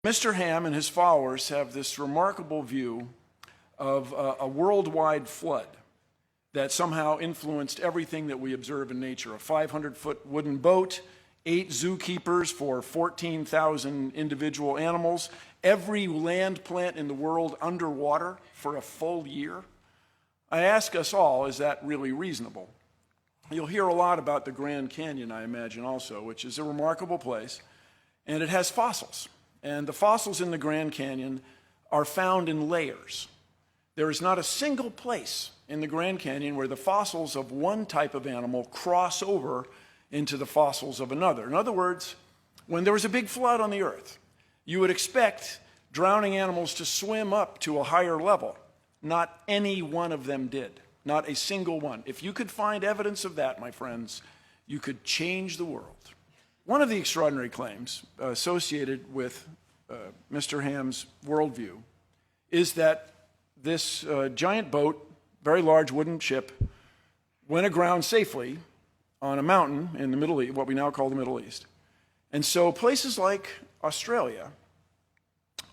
Mr. Ham and his followers have this remarkable view of a worldwide flood that somehow influenced everything that we observe in nature. A 500-foot wooden boat, 8 zookeepers for 14,000 individual animals, every land plant in the world underwater for a full year. I ask us all, is that really reasonable? You'll hear a lot about the Grand Canyon, I imagine, also, which is a remarkable place, and it has fossils. And the fossils in the Grand Canyon are found in layers. There is not a single place in the Grand Canyon where the fossils of one type of animal cross over into the fossils of another. In other words, when there was a big flood on the earth, you would expect drowning animals to swim up to a higher level. Not any one of them did. Not a single one. If you could find evidence of that, my friends, you could change the world. One of the extraordinary claims associated with Mr. Ham's worldview is that this giant boat, very large wooden ship, went aground safely on a mountain in the Middle East, what we now call the Middle East. And so places like Australia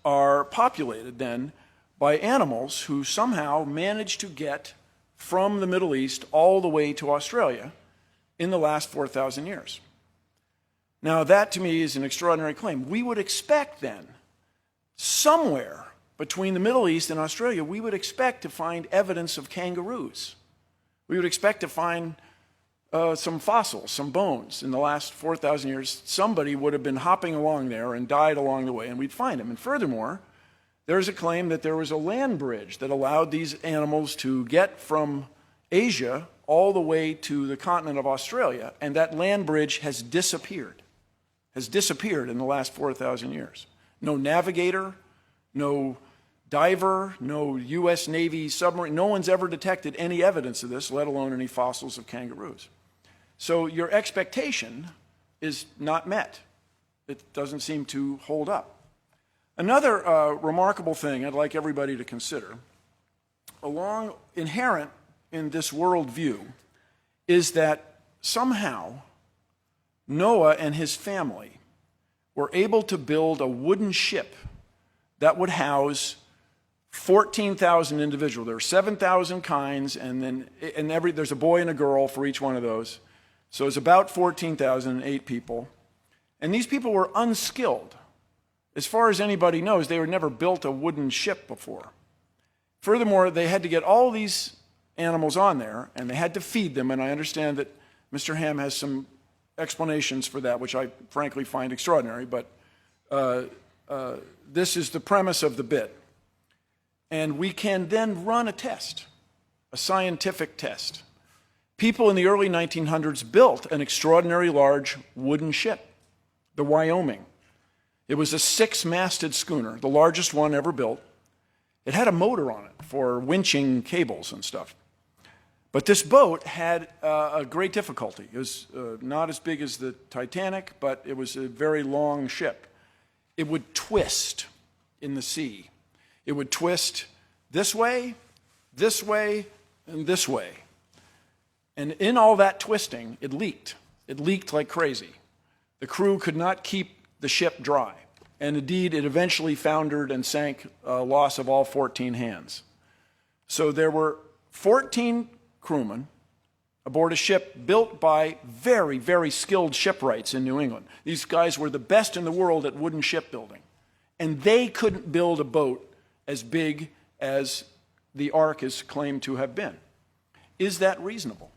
are populated then by animals who somehow managed to get from the Middle East all the way to Australia in the last 4,000 years. Now, that to me is an extraordinary claim. We would expect then, somewhere between the Middle East and Australia, we would expect to find evidence of kangaroos. We would expect to find some fossils, some bones. In the last 4,000 years, somebody would have been hopping along there and died along the way, and we'd find them. And furthermore, there's a claim that there was a land bridge that allowed these animals to get from Asia all the way to the continent of Australia, and that land bridge has disappeared in the last 4,000 years. No navigator, no diver, no U.S. Navy submarine, no one's ever detected any evidence of this, let alone any fossils of kangaroos. So your expectation is not met. It doesn't seem to hold up. Another remarkable thing I'd like everybody to consider, inherent in this worldview, is that somehow Noah and his family were able to build a wooden ship that would house 14,000 individuals. There are 7,000 kinds, and there's a boy and a girl for each one of those. So it's about 14,008 people. And these people were unskilled. As far as anybody knows, they had never built a wooden ship before. Furthermore, they had to get all these animals on there, and they had to feed them, and I understand that Mr. Ham has some explanations for that, which I frankly find extraordinary, but this is the premise of the bit. And we can then run a test, a scientific test. People in the early 1900s built an extraordinary large wooden ship, the Wyoming. It was a 6-masted schooner, the largest one ever built. It had a motor on it for winching cables and stuff. But this boat had a great difficulty. It was not as big as the Titanic, but it was a very long ship. It would twist in the sea. It would twist this way, and this way. And in all that twisting, it leaked. It leaked like crazy. The crew could not keep the ship dry. And indeed, it eventually foundered and sank, loss of all 14 hands. So there were 14 crewmen aboard a ship built by very, very skilled shipwrights in New England. These guys were the best in the world at wooden shipbuilding. And they couldn't build a boat as big as the Ark is claimed to have been. Is that reasonable?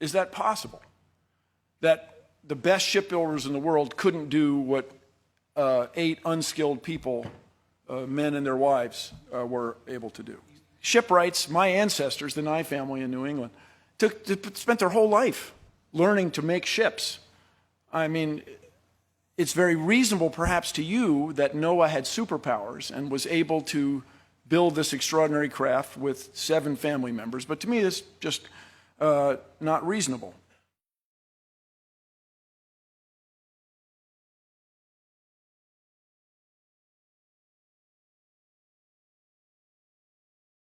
Is that possible? That the best shipbuilders in the world couldn't do what 8 unskilled people, men and their wives, were able to do? Shipwrights, my ancestors, the Nye family in New England, spent their whole life learning to make ships. I mean, it's very reasonable perhaps to you that Noah had superpowers and was able to build this extraordinary craft with 7 family members, but to me it's just not reasonable.